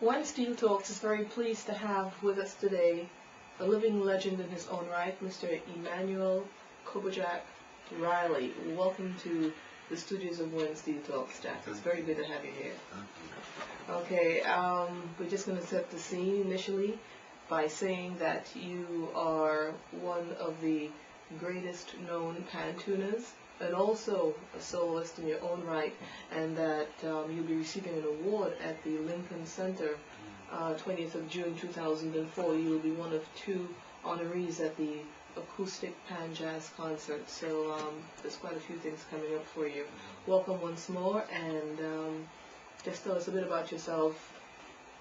One Steel Talks is very pleased to have with us today a living legend in his own right, Mr. Emmanuel Riley. Welcome to the studios of One Steel Talks, Jack. It's very good to have you here. Okay, we're just going to set the scene initially by saying that you are one of the greatest known pan tuners and also a soloist in your own right, and that you'll be receiving an award at the Lincoln Center 20th of June 2004. You will be one of 2 honorees at the acoustic pan jazz concert. So there's quite a few things coming up for you. Welcome once more, and just tell us a bit about yourself.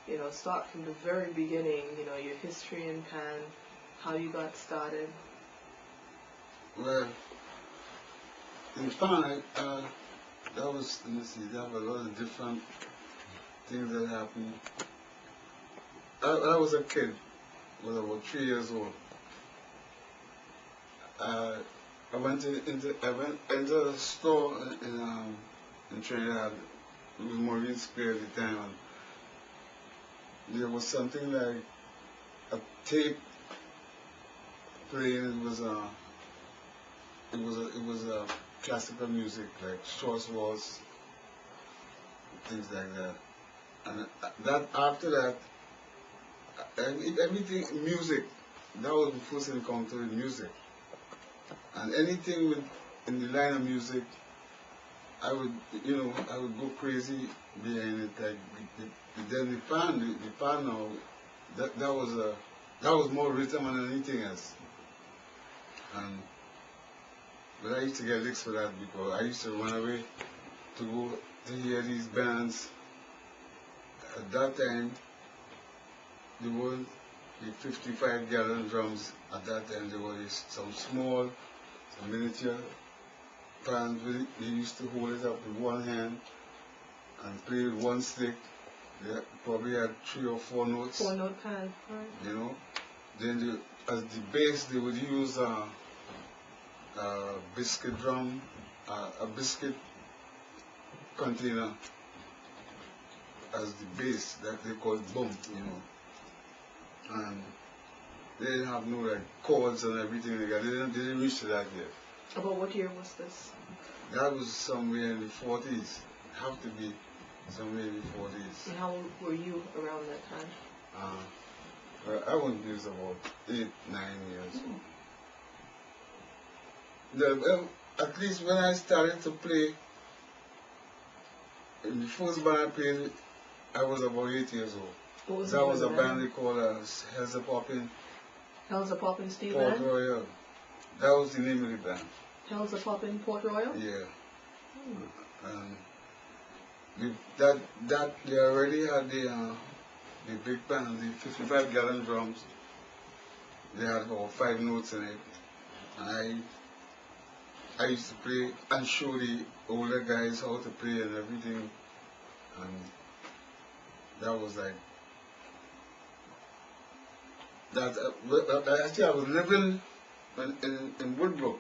You know, start from the very beginning, you know, your history in pan, how you got started. Well, in pan, that was, let me see, there were a lot of different things that happened. I was a kid, I was about 3 years old. I went into a store in Trinidad. It was Marine Square at the time, and there was something like a tape playing. It was classical music, like short waltz, things like that. And that after that, everything music. That was the first encounter with music. And anything in the line of music, I would go crazy behind it. Like then the pan now, that was more rhythm than anything else. But I used to get licks for that because I used to run away to go to hear these bands. At that time, there were the 55-gallon drums. At that time, there were some small, some miniature pans. They used to hold it up with one hand and play with one stick. They probably had 3 or 4 notes. 4-note pan, right? You know. Then as the bass, they would use a biscuit drum, a biscuit container as the bass that they called bump, you know. And they didn't have no like chords and everything like that. They didn't reach to that yet. About what year was this? That was somewhere in the 40s. It have to be somewhere in the 40s. And how old were you around that time? Well, I was about 8, 9 years old. At least when I started to play, in the first band I played, I was about 8 years old. That was a band they called Hells Poppin'. Hells Poppin' Steel Port Band? Royal. That was the name of the band. Hells Poppin' Port Royal? Yeah. They already had the big band, the 55-gallon drums. They had about 5 notes in it. And I used to play and show the older guys how to play and everything. And that was like that. Actually, I was living in Woodbrook.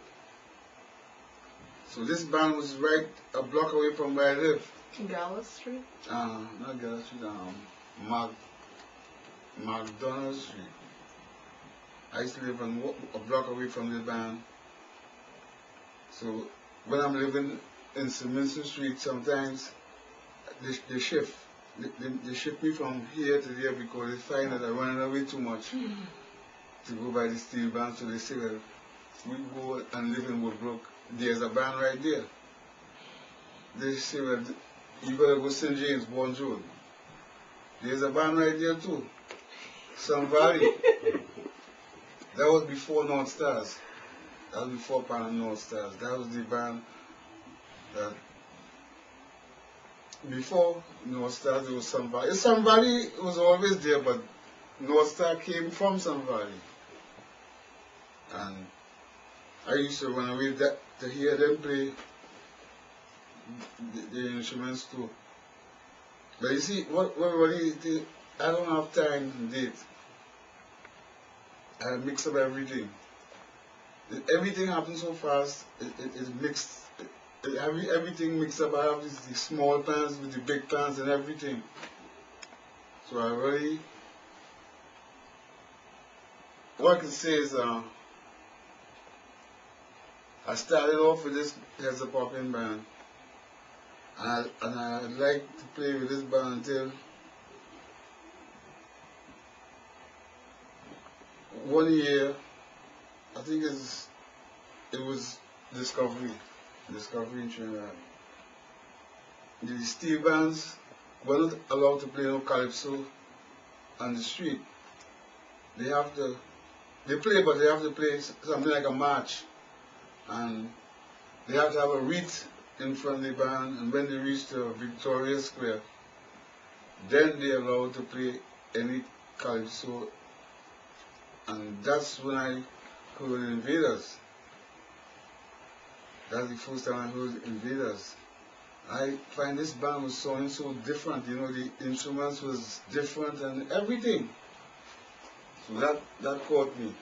So this band was right a block away from where I live. Gallus Street? Not Gallus Street, McDonald Street. I used to live a block away from the band. So when I'm living in Simonson Street, sometimes they shift. They shift me from here to there because they find that I'm running away too much to go by the steel band. So they say, well, we go and live in Woodbrook. There's a band right there. They say, well, you gotta go St. James, Bourne Road. There's a band right there too. Sun Valley. That was before North Stars. That was before Pan and North Stars. That was the band that before North Stars there was Sun Valley. Sun Valley was always there, but North Star came from Sun Valley. And I used to run away to hear them play the instruments too. But you see, I don't have time to date. I mix up everything. Everything happens so fast, it's mixed. Everything mixed up. I have these small pans with the big pans and everything. So I really, what I can say is, I started off with this as a popping band, and I like to play with this band until one year, I think it was Discovery in Trinidad. The steel bands were not allowed to play no calypso on the street. They play, but they have to play something like a march, and they have to have a wreath in front of the band, and when they reach the Victoria Square, then they're allowed to play any calypso, and that's when I heard Invaders. That's the first time I heard Invaders. I find this band was sounding so different, you know, the instruments was different and everything. So that caught me.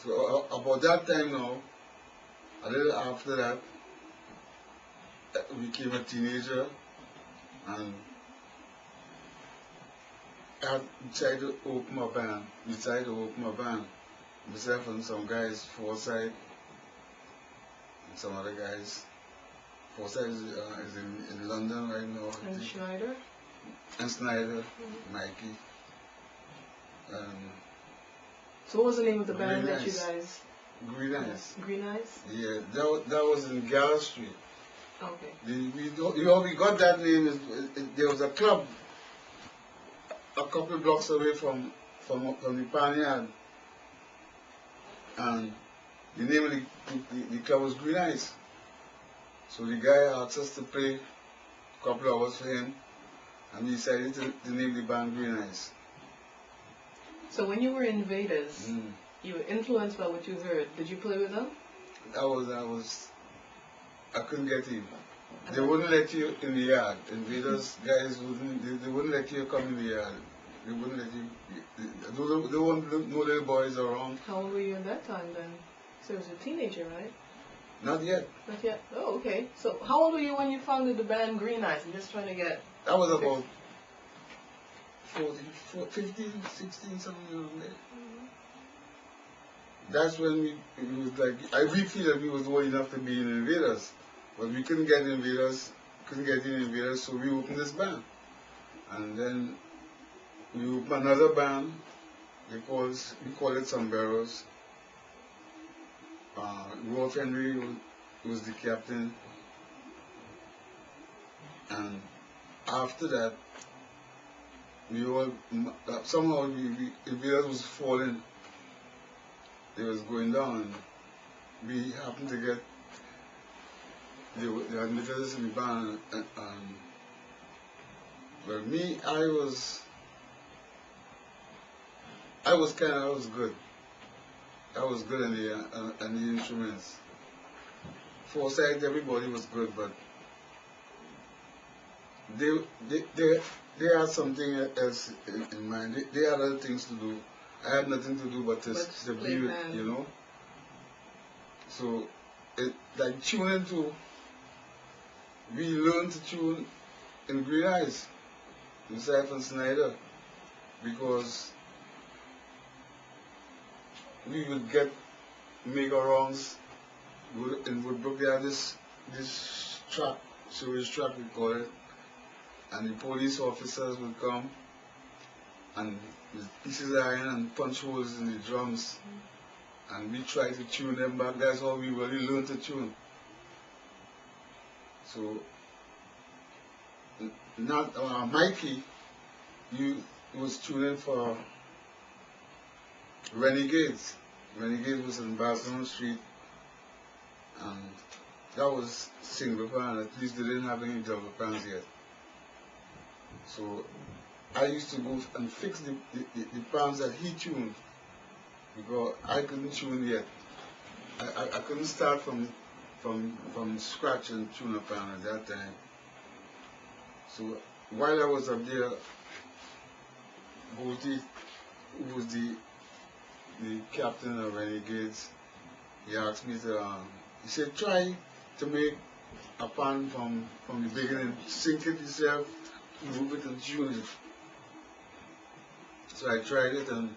So about that time now, a little after that, I became a teenager, and I decided to open a band. Myself and some guys, Forsyth, and some other guys. Forsyth is in London right now. And Schneider? And Snyder, Mikey. So what was the name of the band Green that you Eyes. guys... Green Eyes. Green Eyes? Yeah, that was in Gala Street. Okay. We got that name. There was a club a couple of blocks away from the Panyard, and the name of the club was Green Eyes. So the guy asked us to play a couple of hours for him, and we decided to name the band Green Eyes. So when you were in Invaders, you were influenced by what you heard. Did you play with them? I couldn't get in. They wouldn't let you in the yard. Invaders guys they wouldn't let you come in the yard. They wouldn't let you. They won't no little boys around. How old were you at that time then? So you was a teenager, right? Not yet. Not yet? Oh, okay. So how old were you when you founded the band Green Eyes? I'm just trying to get... That was about 15, 16, something around there. That's when it was like, we feel that we was old enough to be in Invaders, but we couldn't get in Invaders, so we opened this band. And then we opened another band, we call it Sombreros. Rolf Henry was the captain, and after that, somehow Invaders was falling. It was going down, and we happened to get the admittance in the band, but me, I was good. I was good in the instruments. Forsyth, everybody was good, but they had something else in mind. They had other things to do. I had nothing to do but to be with, you know. So, like tuning to, we learned to tune in Green Eyes, myself and Snyder, because we would get make-arounds in Woodbrook. They had this track, sewage track we call it, and the police officers would come and with pieces of iron and punch holes in the drums, and we try to tune them back. That's how we really learned to tune. So, Mikey, he was tuning for Renegades. Renegades was in Barcelona Street, and that was single pan. At least they didn't have any double pans yet. So I used to go and fix the pans that he tuned, because I couldn't tune yet. I couldn't start from scratch and tune a pan at that time. So while I was up there, Bolty, who was the captain of Renegades, he asked me to, he said, try to make a pan from the beginning, sink it yourself, move it and tune it. So I tried it, and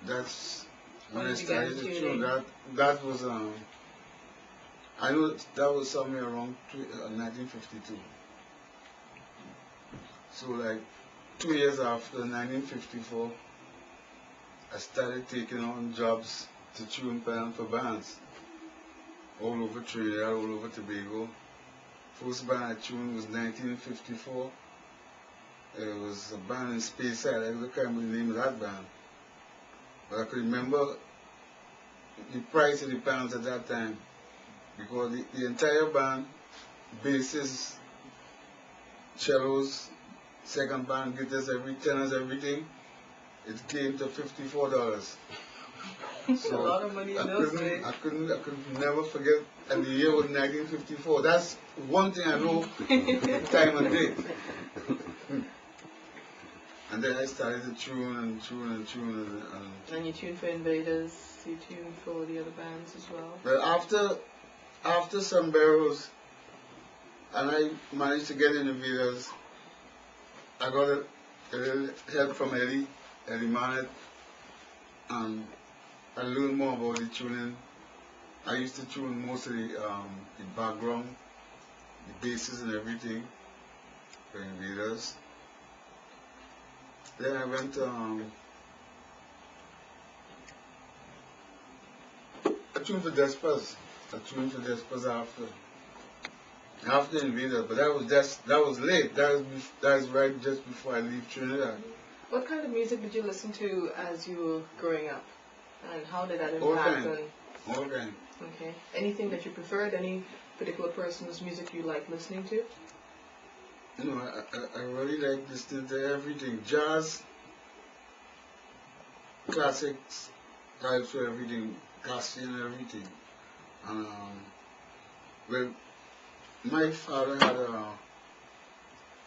that's when I started the tune. That was I know that was somewhere around 1952. So like 2 years after 1954, I started taking on jobs to tune pan for bands all over Trinidad, all over Tobago. First band I tuned was 1954. It was a band in Speyside. I can't remember the name of that band. But I could remember the price of the bands at that time, because the entire band, basses, cellos, second band, guitars, tenors, everything, it came to $54. So a lot of money in those days. I could never forget, and the year was 1954. That's one thing I know, time and date. And then I started to tune and tune and tune. And you tuned for Invaders, you tuned for the other bands as well? But after some barrels, and I managed to get in Invaders, I got a little help from Eddie Manet, and I learned more about the tuning. I used to tune most of the background, the basses and everything for Invaders. Then I went I tuned for Despas. I tuned for Despas after Invaders, but that was late. That was right just before I leave Trinidad. What kind of music did you listen to as you were growing up, and how did that impact All kind. Okay. Anything that you preferred? Any particular person's music you like listening to? You know, I really like listening to everything. Jazz, classics, types for everything, classic and everything. And well, my father had a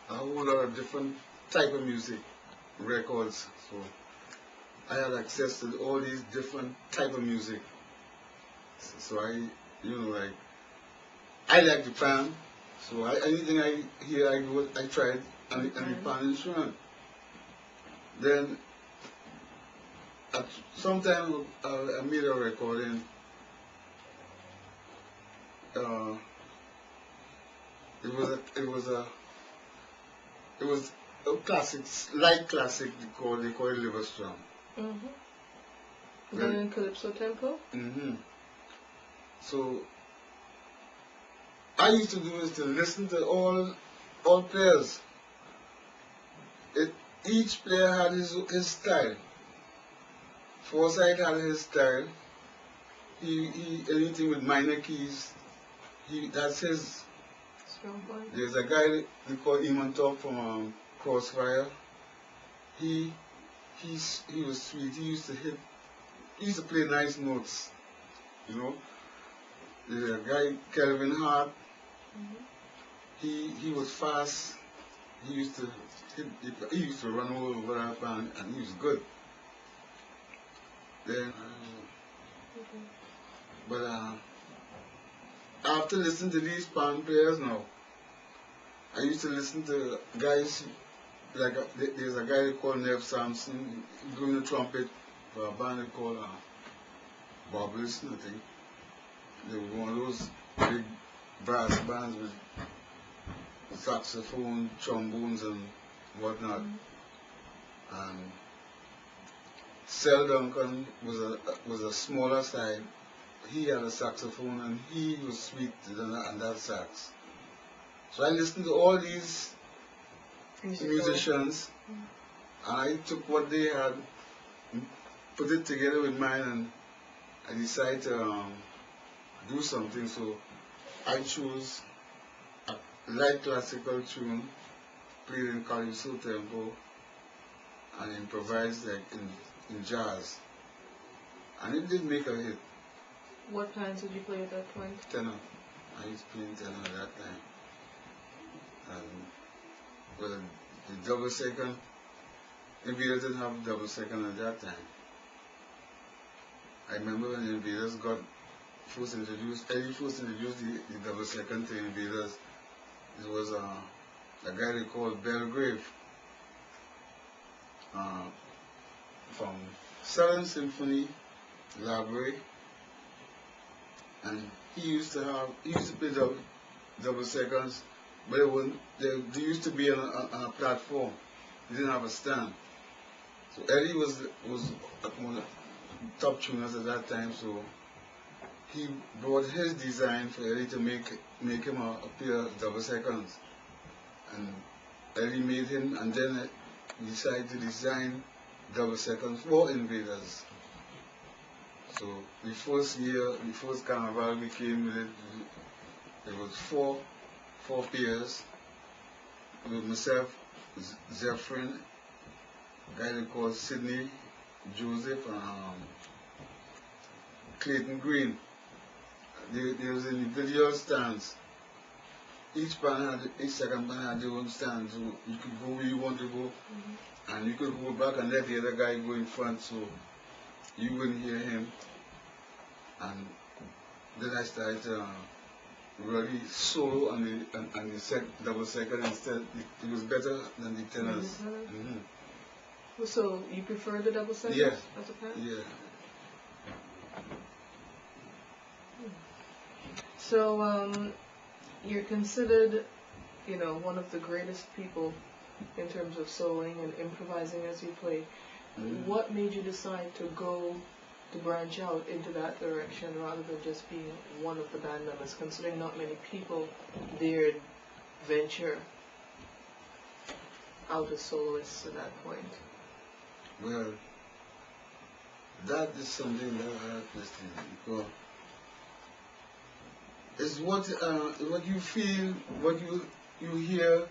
whole lot of different type of music, records. So I had access to all these different type of music. So I like the pan. So anything I hear, I try it on the pan instrument. Then sometime I made a recording. It was a classic, light classic. They call it Liver Strum. Then in Calypso tempo. So I used to do is to listen to all players. Each player had his style. Forsyth had his style. He anything with minor keys, that's his. Strong point. There's a guy we call Emmanuel from Crossfire. He was sweet. He used to play nice notes, you know. There's a guy Kelvin Hart. He was fast. He used to run all over that band, and he was good. Then, but after listening to these band players now, I used to listen to guys like there's a guy called Nev Sampson doing the trumpet for a band called Bob Listen, I think. They were one of those big brass bands with saxophone, trombones, and whatnot. And Sel Duncan was a smaller side. He had a saxophone, and he was sweet on that sax. So I listened to all these musicians, and I took what they had, put it together with mine, and I decided to do something. So I chose a light classical tune, played in calypso tempo, and improvised like in jazz. And it did make a hit. What pans did you play at that point? Tenor. I used playing tenor at that time. And well, the double second, Invaders didn't have double second at that time. I remember when the Invaders got first introduced, Eddie first introduced the double second to Invaders. It was a guy they called Belgrave. from Southern Symphony Library, and he used to play double seconds, but they used to be on a platform. He didn't have a stand. So Eddie was one of the top tuners at that time, so he brought his design for Eddie to make him a pair of double seconds. And Eddie made him, and then he decided to design double seconds for Invaders. So the first carnival we came with it, there was four pairs with myself, Zephyrin, a guy they called Sidney Joseph, and Clayton Green. They was individual stands. Each second band had their own stand, so you could go where you want to go, and you could go back and let the other guy go in front, so you wouldn't hear him. And then I started really solo on the double second instead. It was better than the tenors. So you prefer the double second Yeah. as a pen? Yeah. So you're considered, one of the greatest people in terms of soloing and improvising as you play. What made you decide to branch out into that direction rather than just being one of the band members, considering not many people dared venture out as soloists at that point? Well, that is something that I have questioned, because it's what you feel, what you hear,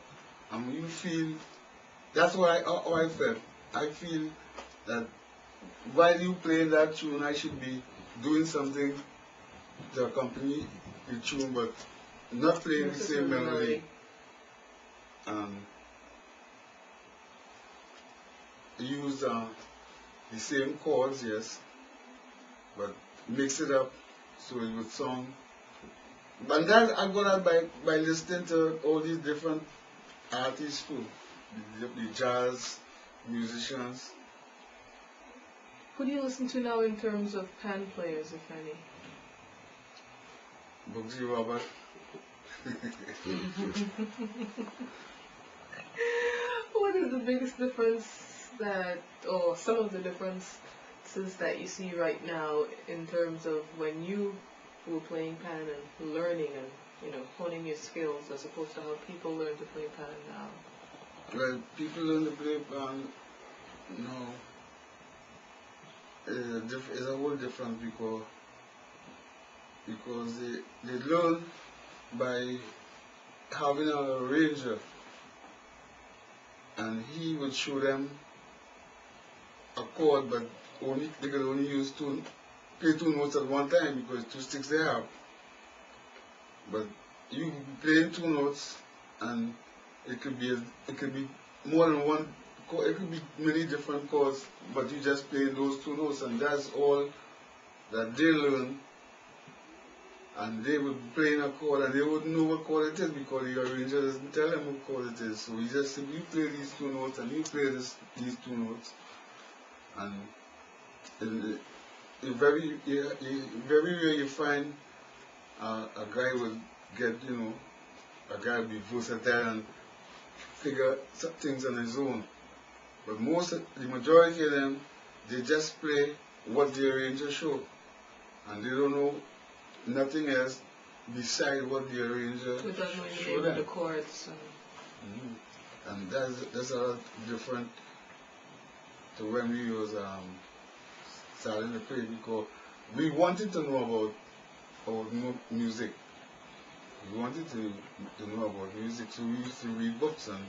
and you feel. That's how I felt. I feel that while you play that tune, I should be doing something to accompany the tune, but not playing the same melody. Use the same chords, yes, but mix it up so it would sound. And that I got that by listening to all these different artists too, the jazz musicians. Who do you listen to now in terms of pan players, if any? Bugsy Robert. What is the biggest difference or some of the differences that you see right now in terms of when you were playing pan and learning and, honing your skills as opposed to how people learn to play pan now? Well, people learn to play pan now. It's a whole different because they learn by having an arranger, and he would show them a chord, but they could only play two notes at one time because two sticks they have. But you play two notes, and it could be more than one. It could be many different chords, but you just play those two notes, and that's all that they learn. And they would be playing a chord, and they wouldn't know what chord it is because the arranger doesn't tell them what chord it is. So he just simply play these two notes, and you play these two notes. And very rare you find a guy will get, a guy will be versatile and figure some things on his own. But the majority of them, they just play what the arranger show, and they don't know nothing else besides what the arranger show them. The chords. And that's a lot different to when we was starting to play, because we wanted to know about music. We wanted to know about music, so we used to read books, and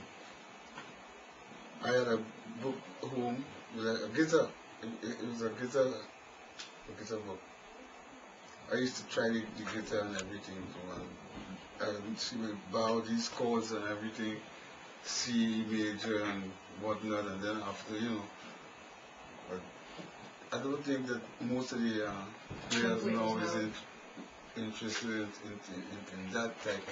I had a book home with a guitar. It was a guitar book. I used to try the guitar and everything, and she would bow these chords and everything, C major and whatnot, and then after, but I don't think that most of the players now is interested in that type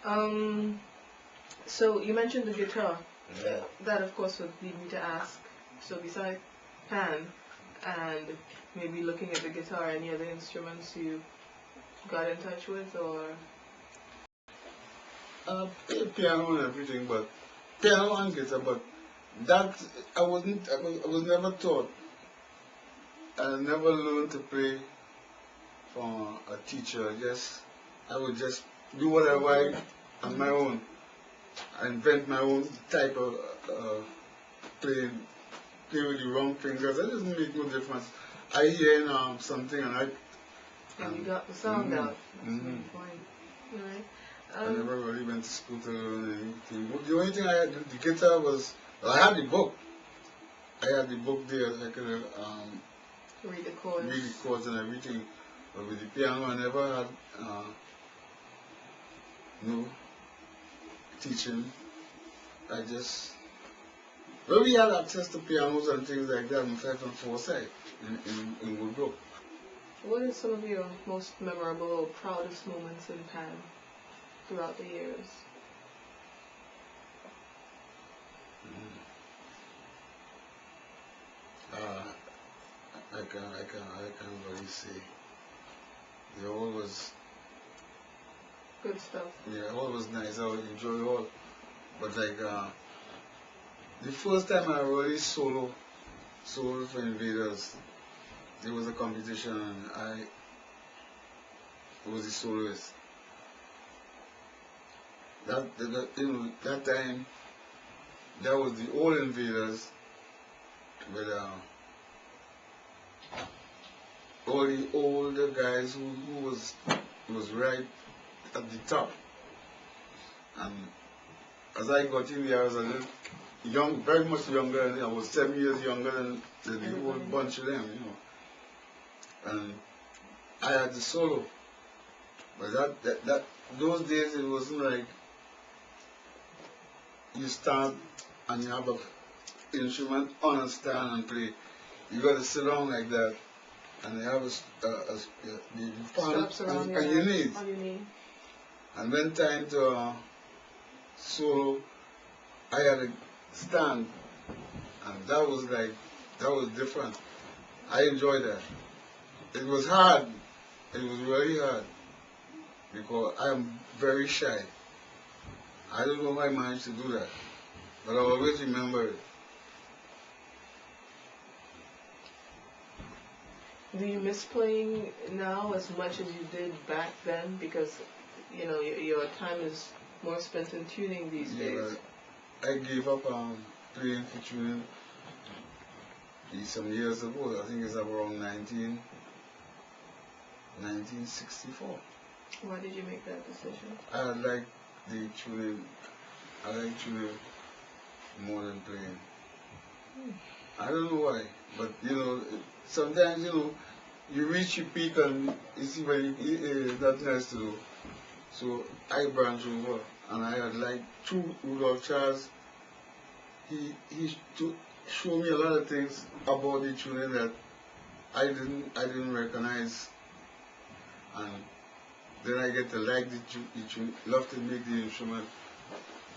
of. So you mentioned the guitar. Yeah. That of course would lead me to ask, so besides pan and maybe looking at the guitar, any other instruments you got in touch with, or? Piano and everything, but piano and guitar, but that I was never taught. I never learned to play from a teacher. I would just do whatever on my own. I invent my own type of play with the wrong fingers. That doesn't make no difference. I hear something and you got the sound out. That's Mhm. fine. All right. I never really went to school to learn anything. The only thing I had, the guitar was, well, I had the book. I had the book there. I could read the chords. read the chords and everything. But with the piano, I never had no teaching. Well, we had access to pianos and things like that in 5 and 4 side in Woodbrook. What are some of your most memorable or proudest moments in pan throughout the years? I can't really say. They all was, Good stuff. yeah, all was nice. I would enjoy all. But like the first time I really solo for Invaders, there was a competition and I was the soloist. That time, that was the old Invaders with all the older guys who was right at the top. And as I got in there, I was a little young, very much younger, and I was 7 years younger than the whole bunch of them, you know. And I had the solo. But those days it wasn't like you stand and you have an instrument on a stand and play. You got to sit down like that, and you have the Straps around and your knees. on your knee. And when time to solo, I had a stand, and that was different. I enjoyed that. It was hard. It was really hard because I am very shy. I don't know how I managed to do that, but I always remember it. Do you miss playing now as much as you did back then? Because, you know, your time is more spent in tuning these days. I gave up playing for tuning some years ago. I think it's around 1964. Why did you make that decision? I like the tuning. I like tuning more than playing. I don't know why, but you know, sometimes you reach your peak and you see when it's not nice to do. So I branched over, and I had like through Rudolph Charles. He showed me a lot of things about the tuning that I didn't recognize, and then I get to like the tune, love to make the instrument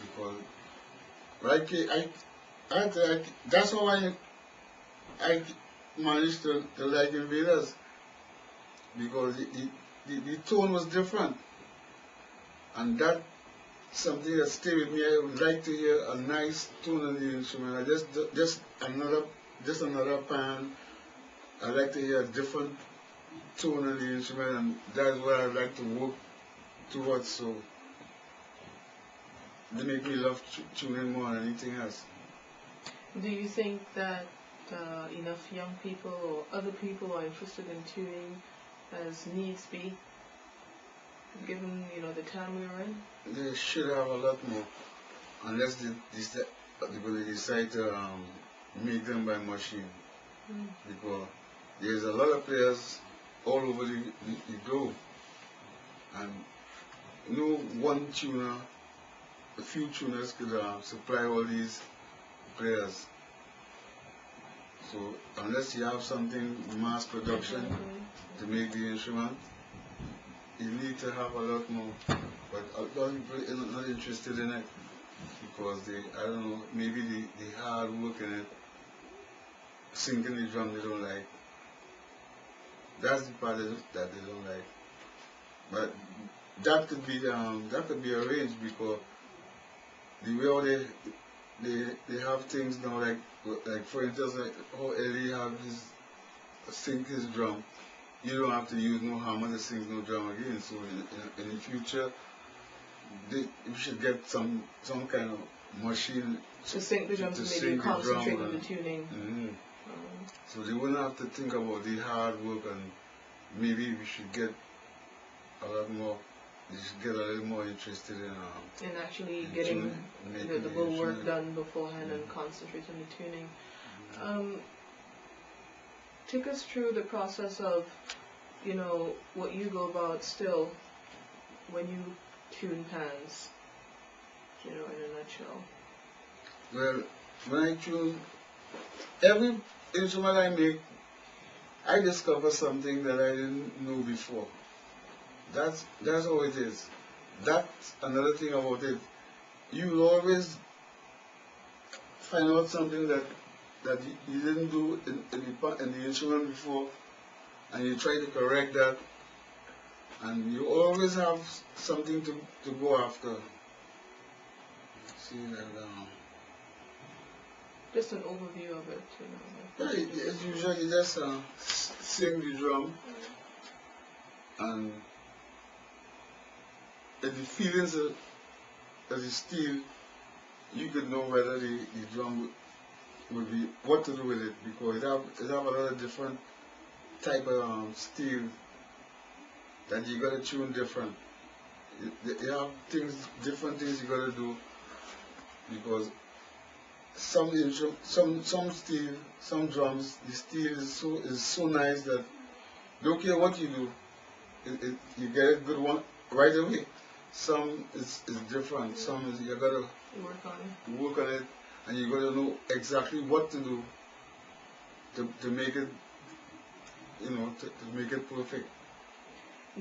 because that's how I managed to like Invaders because the tone was different, and that something that stayed with me. I would like to hear a nice tone on the instrument. Just another pan. I like to hear a different tone on the instrument, and that's what I like to work towards. So they make me love tuning more than anything else. Do you think that enough young people or other people are interested in tuning as needs be, given the time we are in? They should have a lot more, unless they're going to decide to make them by machine. Because there's a lot of players all over the globe, and no one tuner, a few tuners could supply all these players. So unless you have something mass production to make the instrument, you need to have a lot more. But a lot of people are not interested in it. because I don't know, maybe the hard work in it, sinking the drum they don't like. That's the part that they don't like. But that could be arranged because the way how they have things now, like for instance, like how Eddie have his sink his drum. You don't have to use no hammer to sink no drum again. So in the future, you should get some kind of machine to sink the drum, to maybe concentrate on the tuning. Mm-hmm. So they wouldn't have to think about the hard work, and maybe we should get a lot more. They should get a little more interested in actually getting the good work done beforehand and concentrate on the tuning. Take us through the process of, what you go about still when you tune pans, in a nutshell. Well, when I tune, every instrument I make, I discover something that I didn't know before. That's how it is. That's another thing about it. You will always find out something that you didn't do in the instrument before, and you try to correct that, and you always have something to go after. See that just an overview of it, Yeah, it's usually just sing the drum, and the feelings of the steel, you could know whether the drum would be, what to do with it, because it have a lot of different type of steel that you gotta tune different. You have different things you gotta do, because some steel, some drums, the steel is so nice that don't care what you do, you get a good one right away. Some is different. Some is you gotta work on it, and you gotta know exactly what to do to make it, to make it perfect.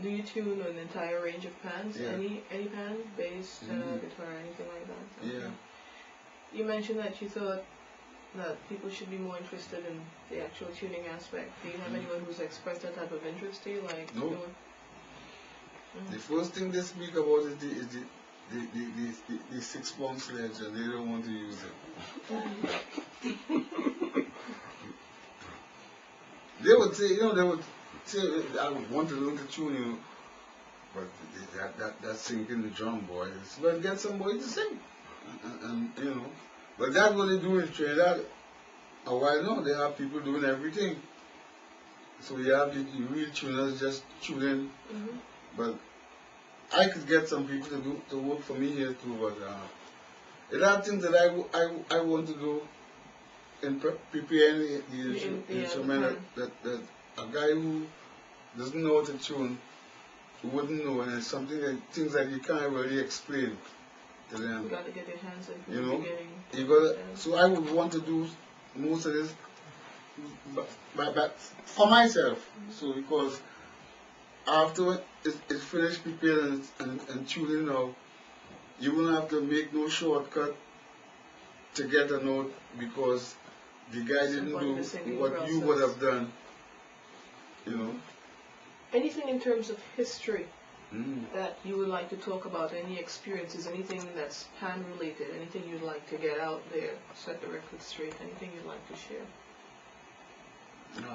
Do you tune an entire range of pans? Yeah. Any pan, bass, guitar, anything like that? Okay. Yeah. You mentioned that you thought that people should be more interested in the actual tuning aspect. Do you have anyone who's expressed that type of interest to you? Like no. The first thing they speak about is the 6-pound sledge, and they don't want to use it. They would say, I want to learn to tune, but that's sinking the drum, boy. Well, get somebody to sing, and but that's what they do in Trinidad. A while now, they have people doing everything. So you have the real tuners just tuning. But I could get some people to work for me here too. But there are things that I want to do in preparing the instrument that a guy who doesn't know how to tune wouldn't know, and it's things that you can't really explain to them. You got to get your hands in from the beginning. You gotta. So I would want to do most of this, but for myself. So because after it's finished preparing and tuning now, you won't have to make no shortcut to get a note, because the guy didn't do what you would have done. Anything in terms of history that you would like to talk about? Any experiences? Anything that's pan related? Anything you'd like to get out there? Set the record straight? Anything you'd like to share? No, I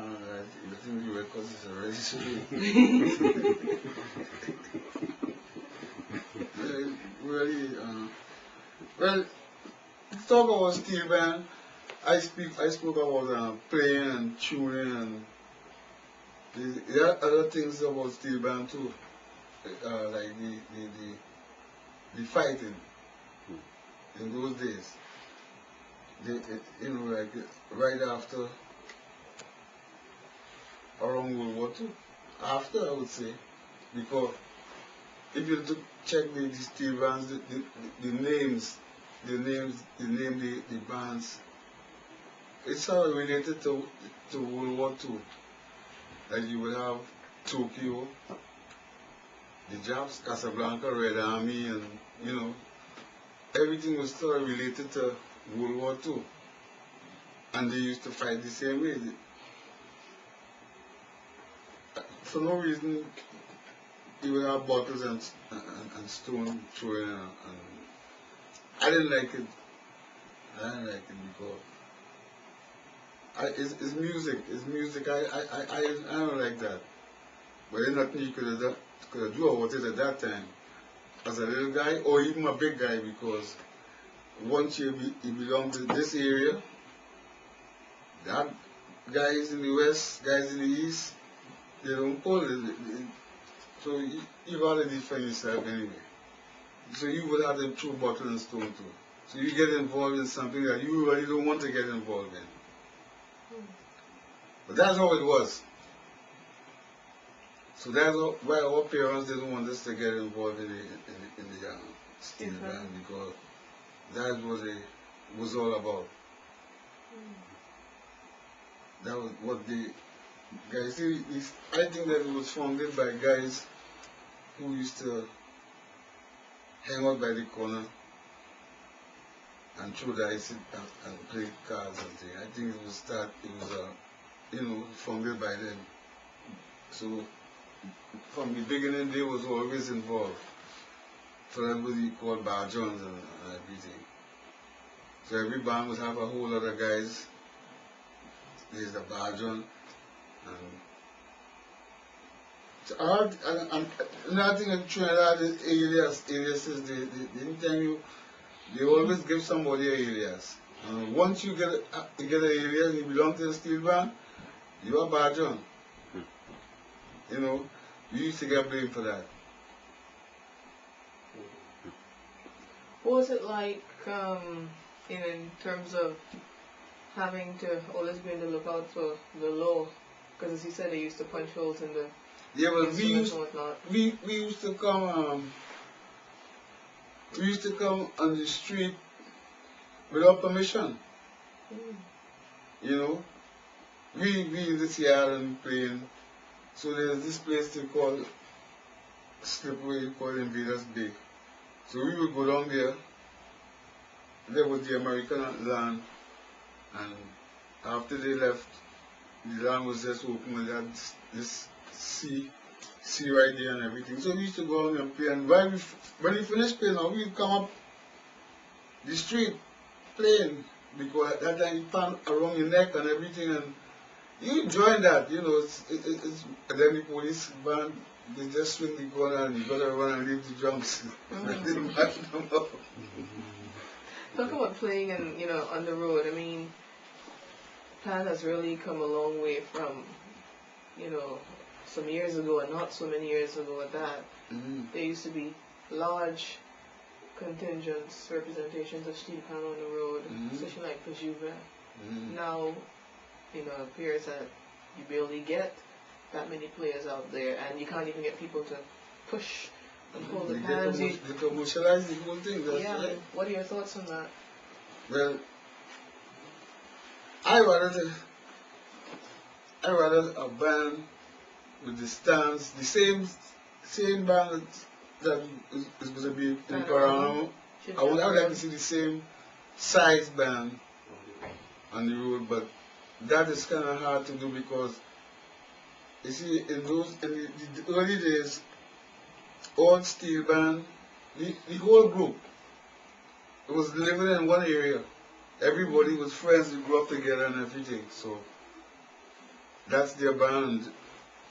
think the record is already straight. Really, well, let's talk about Steelpan. I spoke about playing and tuning, and there are other things about Steelpan too, like the fighting in those days. Like right after, around World War II. After, I would say, because if you check the steel bands, the names, they name the bands, it's all related to World War II. Like you would have Tokyo, the Japs, Casablanca, Red Army, and everything was sort of related to World War II. And they used to fight the same way. For no reason, you would have bottles and stone throwing, and I didn't like it. I didn't like it because it's music. It's music. I don't like that. But there's nothing you could do about it at that time, as a little guy or even a big guy, because once you belong to this area, that guys in the west, guys in the east, they don't pull it. So you got to defend yourself anyway. So you would have to throw bottle and stone too. So you get involved in something that you really don't want to get involved in. But that's how it was. So that's why our parents didn't want us to get involved in the steel band, because that's what it was all about. That was what the guys. See, I think that it was founded by guys who used to hang out by the corner and throw dice and play cards and things. I think it was founded by them. So from the beginning, they was always involved. For everybody called bar Johns and everything. So every band would have a whole lot of guys. There's the bar John. And another thing in Trinidad is aliases. They always give somebody an alias. And once you get an alias and you belong to the steel band, you are bar John. You know, you used to get blamed for that. What was it like in terms of having to always be on the lookout for the law? Because as you said, they used to punch holes in the instruments and whatnot. We used to come on the street without permission. You know, we in this yard and playing. So there's this place they call Slipway, called Invaders Bay. So we would go down there. There was the American land, and after they left, the land was just open and they had this sea right there and everything. So we used to go out and play, and when we finished playing, we would come up the street playing, because at that time you pan around your neck and everything, and you enjoy that, you know. And then the police band, they just swing the gun and you gotta run and leave the drums. Talk about playing and on the road. I mean, Pan has really come a long way from some years ago, and not so many years ago at that. There used to be large contingents, representations of Steelpan on the road, especially like for Juve. Now, it appears that you barely get that many players out there, and you can't even get people to push and hold the pans. They commercialize the whole thing. That's right. What are your thoughts on that? Well, I rather a band with the stands, the same band that is going to be in Panorama. I would like to see the same size band on the road, but that is kind of hard to do, because you see, in the early days, all steel band, the whole group, it was living in one area. Everybody was friends, they grew up together and everything. So that's their band.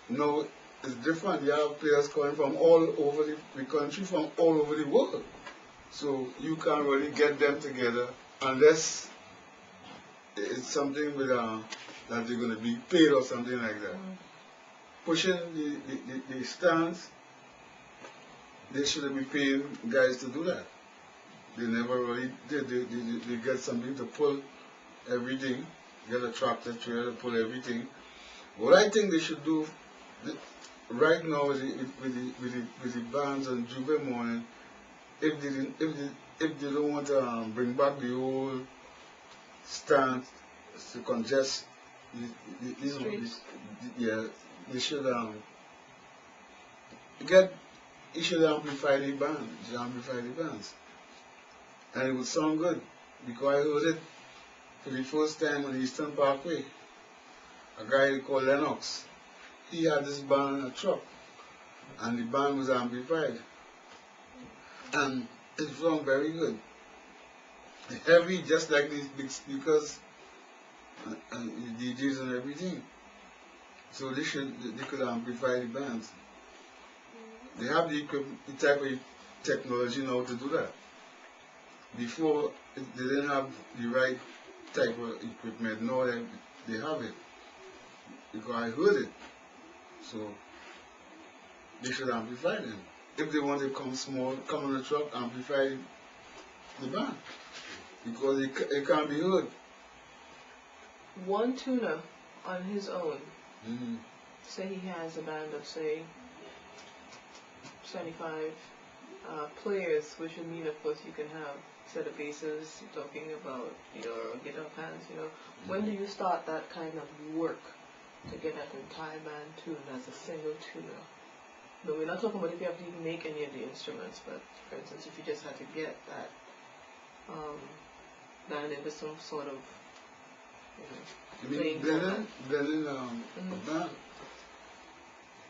Now it's different. You have players coming from all over the country, from all over the world. So you can't really get them together unless it's something with that they're going to be paid or something like that. Pushing the stands, they shouldn't be paying guys to do that. They never really did. They get something to pull everything, get a tractor trailer to pull everything. What I think they should do right now with the bands on Juve morning, if they don't want to bring back the old stand to congest the streets, they should you should amplify the bands. and it would sound good because I heard it for the first time on Eastern Parkway. A guy called Lennox. He had this band in a truck, and the band was amplified, and it sounded very good. Heavy, just like these big speakers and the DJs and everything. So they could amplify the bands. They have the type of technology now to do that. Before, they didn't have the right type of equipment. Now they have it. Because I heard it. So they should amplify them. If they want to come small, come on the truck, amplify the band. Because it can't be heard. One tuner on his own, say he has a band of, say, 75 players, which would mean, of course, you can have a set of basses, you're talking about your guitar pans, When do you start that kind of work to get an entire band tuned as a single tuner? No, we're not talking about if you have to even make any of the instruments, but for instance, if you just had to get that band into some sort of, playing format. Blending a band.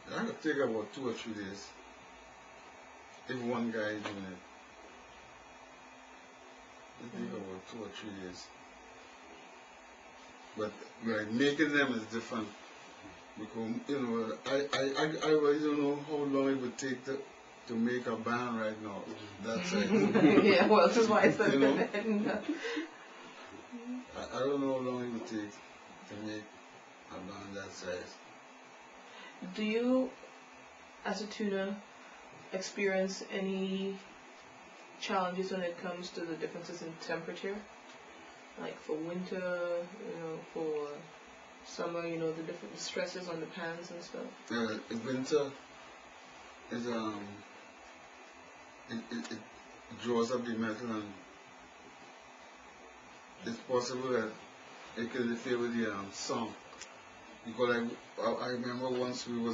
That could take about 2 or 3 days. If one guy is doing it. It take about 2 or 3 days. But like making them is different. Because I really don't know how long it would take to make a band right now. That's it. Yeah, well, this is why I said that. I don't know how long it would take to make a band that size. Do you, as a tuner, experience any challenges when it comes to the differences in temperature? Like for winter, for summer, the different stresses on the pans and stuff? Winter is it draws up the metal, and it's possible that it can interfere with the sound. Because I remember once we were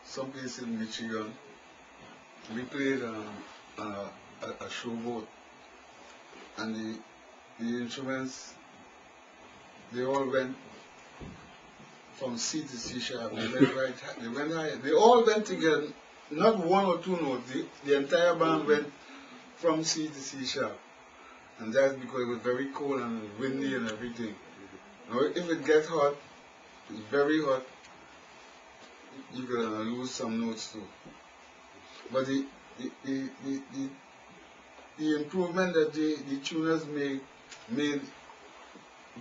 someplace in Michigan. We played on a showboat, and the instruments, they all went from C to C sharp. They went right high. They went high. They all went together, not 1 or 2 notes. The entire band went from C to C sharp. And that's because it was very cold and windy and everything. Now, if it gets hot, it's very hot, you can lose some notes too. But the improvement that the tuners made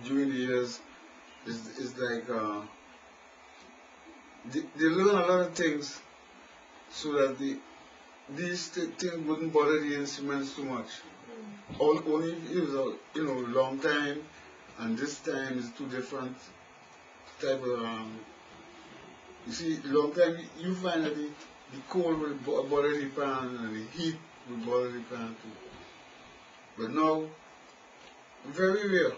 during the years is like they learn a lot of things so that these things wouldn't bother the instruments too much. Only if it was a long time, and this time is 2 different type of you see, long time you find that the cold will bother the pan and the heat will bother the pan too. But now, very rare.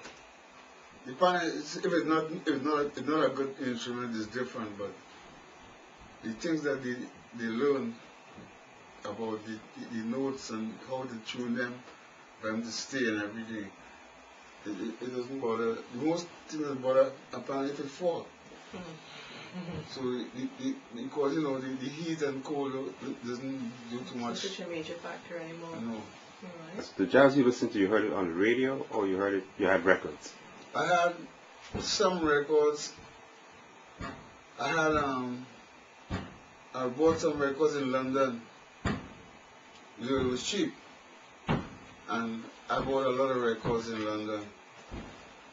The pan if it's not a good instrument, it's different. But the things that they learn about the notes and how to tune them, for them to stay and everything, it doesn't bother. The most thing that bother a pan if it falls. So because the heat and cold doesn't do too much. Such a major factor anymore. No. Right. The jazz you listened to, you heard it on the radio, or you had records? I had some records. I bought some records in London. It was cheap, and I bought a lot of records in London.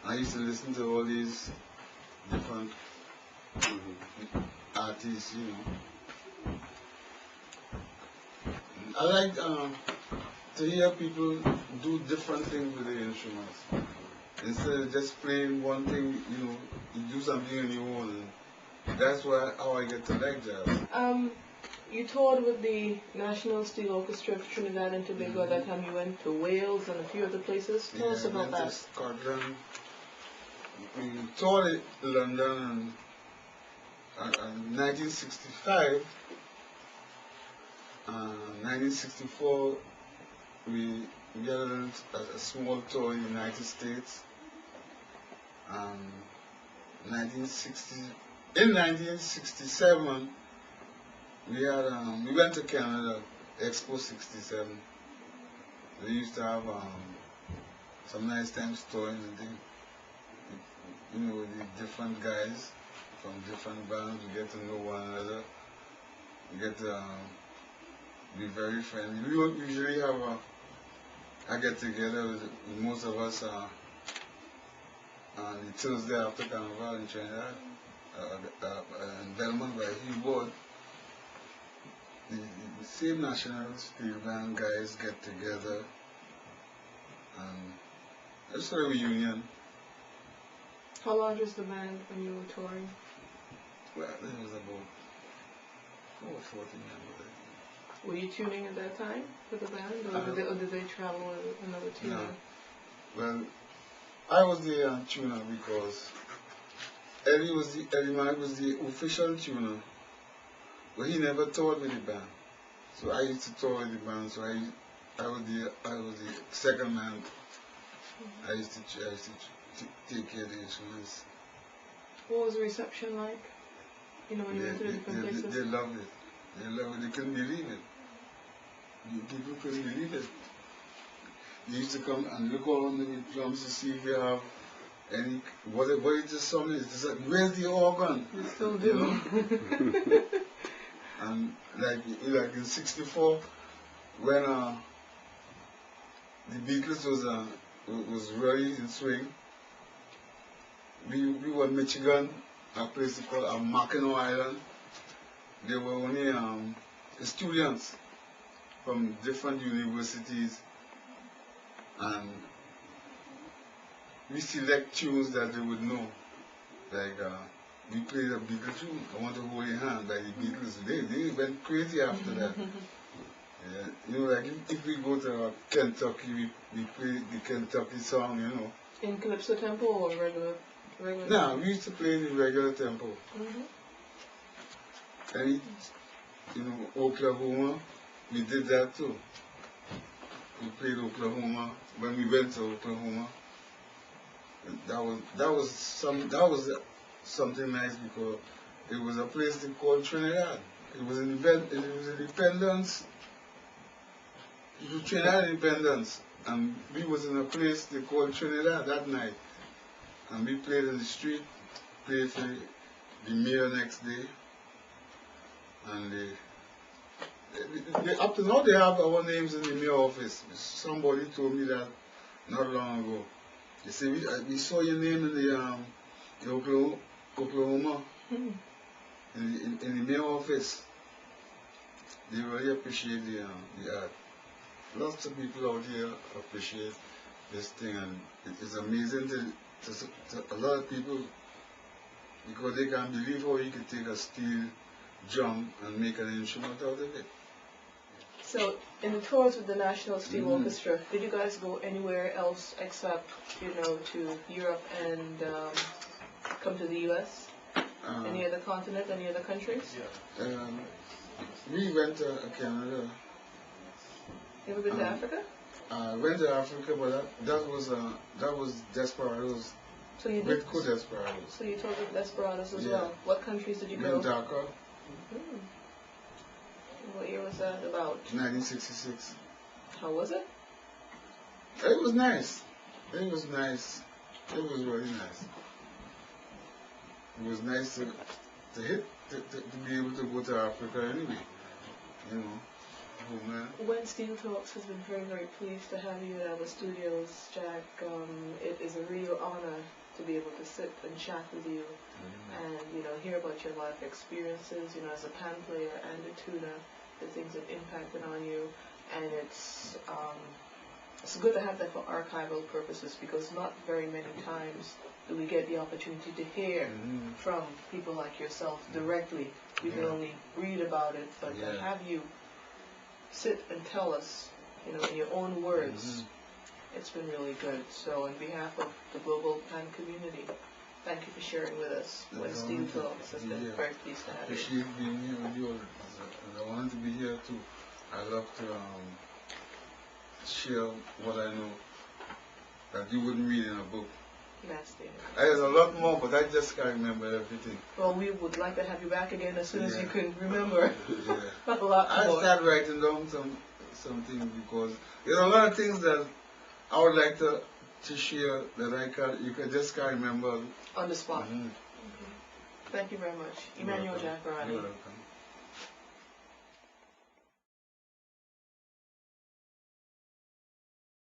I used to listen to all these different artists, I like to hear people do different things with the instruments. Instead of just playing one thing, you do something on your own. That's how I get to like jazz. You toured with the National Steel Orchestra of Trinidad and Tobago. At that time you went to Wales and a few other places. Tell us about that. To Scotland. We toured in London in 1965. 1964, we we had a small tour in the United States. 1960, in 1967, we went to Canada, Expo 67. They used to have some nice time stories and things. You know, the different guys from different bands, we get to know one another. We get to be very friendly. We don't usually have a get together with most of us on the Tuesday after Carnival in Trinidad, in Belmont by Hillboard. The same national Steelpan guys get together, and it's a reunion. How large was the band when you were touring? Well, it was about 40 members. Were you tuning at that time for the band, or did they travel with another tuner? No. Well, I was the tuner because Eddie Mike was the official tuner, but he never toured with the band. So I used to tour with the band. So I was the second man. I used to take care of the instruments. What was the reception like? You know, when you went to the different places? They loved it. They loved it. They couldn't believe it. People couldn't believe it. They used to come and look all under the drums to see if you have any, what is the song is. It's like, where's the organ? You still do. You know? And like in '64, when the Beatles was really in swing, we were in Michigan, a place called Mackinac Island. There were only students from different universities, and we select tunes that they would know. Like we played a Beatles tune, I Want to Hold Your Hand by the Beatles. They went crazy after that. Yeah, you know, like if we go to Kentucky, we play the Kentucky song, you know. In calypso tempo or regular? No, we used to play in the regular tempo. And you know, Oklahoma, we did that too. We played Oklahoma when we went to Oklahoma. That was something nice because it was a place they called Trinidad. It was independence. It was Trinidad independence, and we was in a place they called Trinidad that night, and we played in the street, played for the mayor next day, and up to now they have our names in the mayor office. Somebody told me that not long ago. They say we saw your name in the Oklahoma in the mayor office. They really appreciate the art. Lots of people out here appreciate this thing, and it is amazing to a lot of people because they can't believe how you can take a steel drum and make an instrument out of it. So, in the tours with the National Steel Orchestra, did you guys go anywhere else except, you know, to Europe and come to the U.S.? Any other continent, any other countries? We went to Canada. You ever been to Africa? Went to Africa, but that was Desperados. So you did. With co-Desperados. So you toured with Desperados as well. What countries did you go? Dhaka. What year was that? About 1966. How was it? It was nice. It was nice. It was really nice. It was nice to be able to go to Africa anyway. You know. Oh, man. When Steel Talks has been very, very pleased to have you in our studios, Jack. It is a real honor to be able to sit and chat with you and, you know, hear about your life experiences, you know, as a pan player and a tuner, the things that impacted on you. And it's good to have that for archival purposes because not very many times do we get the opportunity to hear from people like yourself directly. We can only read about it, but to have you sit and tell us, you know, in your own words, it's been really good. So on behalf of the global pan community, thank you for sharing with us when Steel Talks. It's been very pleased to have you. Appreciate being here with you. I wanted to be here too. I love to share what I know that you wouldn't read in a book. Nasty. There's a lot more, but I just can't remember everything. Well, we would like to have you back again as soon as you can remember Yeah. a lot I more. start writing down something because there's a lot of things that I would like to share that you just can't remember. On the spot. Mhm. Thank you very much. Emmanuel Jack Riley. You're welcome.